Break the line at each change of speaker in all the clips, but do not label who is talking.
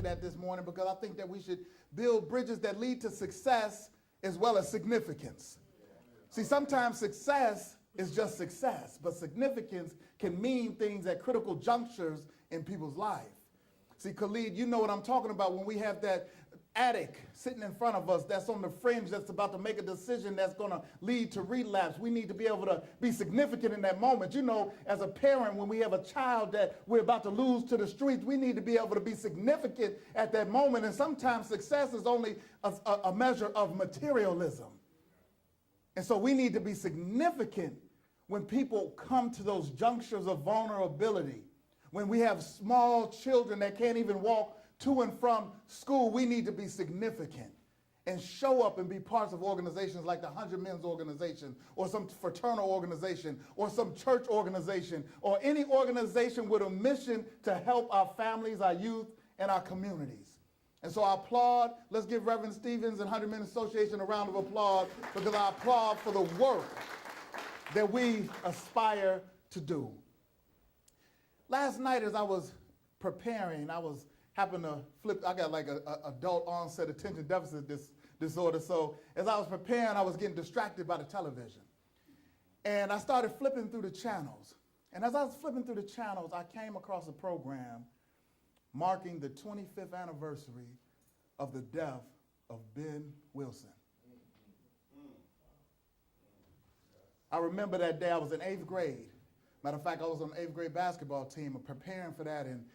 that this morning because I think that we should build bridges that lead to success as well as significance. See, sometimes success is just success, but significance can mean things at critical junctures in people's life. See, Khalid, you know what I'm talking about when we have that addict sitting in front of us that's on the fringe, that's about to make a decision that's going to lead to relapse. We need to be able to be significant in that moment. You know, as a parent, when we have a child that we're about to lose to the streets, we need to be able to be significant at that moment. And sometimes success is only a measure of materialism. And so we need to be significant when people come to those junctures of vulnerability. When we have small children that can't even walk to and from school, we need to be significant and show up and be parts of organizations like the 100 Men's Organization or some fraternal organization or some church organization or any organization with a mission to help our families, our youth, and our communities. And so I applaud. Let's give Reverend Stevens and 100 Men Association a round of applause because I applaud for the work that we aspire to do. Last night as I was preparing, happened to flip, I got like a adult onset attention deficit disorder. So as I was preparing, I was getting distracted by the television. And I started flipping through the channels. And as I was flipping through the channels, I came across a program marking the 25th anniversary of the death of Ben Wilson. I remember that day. I was in 8th grade. Matter of fact, I was on the 8th grade basketball team preparing for that. And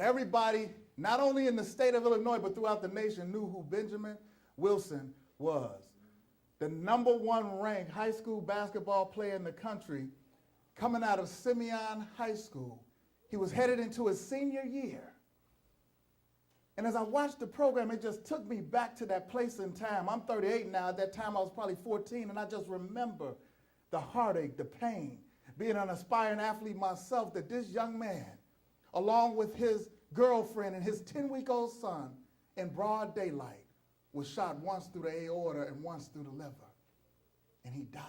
everybody, not only in the state of Illinois, but throughout the nation, knew who Benjamin Wilson was. The #1 ranked high school basketball player in the country, coming out of Simeon High School. He was headed into his senior year. And as I watched the program, it just took me back to that place in time. I'm 38 now. At that time, I was probably 14, and I just remember the heartache, the pain, being an aspiring athlete myself, that this young man, along with his girlfriend and his 10-week-old son, in broad daylight, was shot once through the aorta and once through the liver, and he died.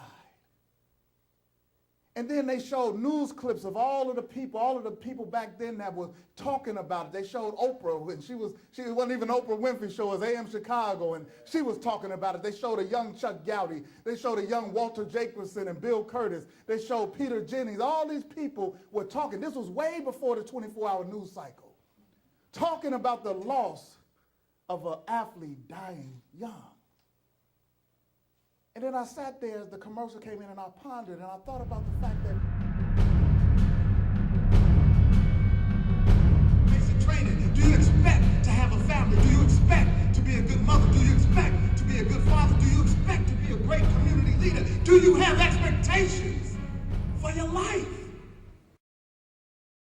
And then they showed news clips of all of the people back then that were talking about it. They showed Oprah, and she wasn't even Oprah Winfrey Show, it was AM Chicago, and she was talking about it. They showed a young Chuck Gowdy. They showed a young Walter Jacobson and Bill Curtis. They showed Peter Jennings. All these people were talking. This was way before the 24-hour news cycle, talking about the loss of an athlete dying young. And then I sat there as the commercial came in and I pondered and I thought about the fact that basic training. Do you expect to have a family? Do you expect to be a good mother? Do you expect to be a good father? Do you expect to be a great community leader? Do you have expectations for your life?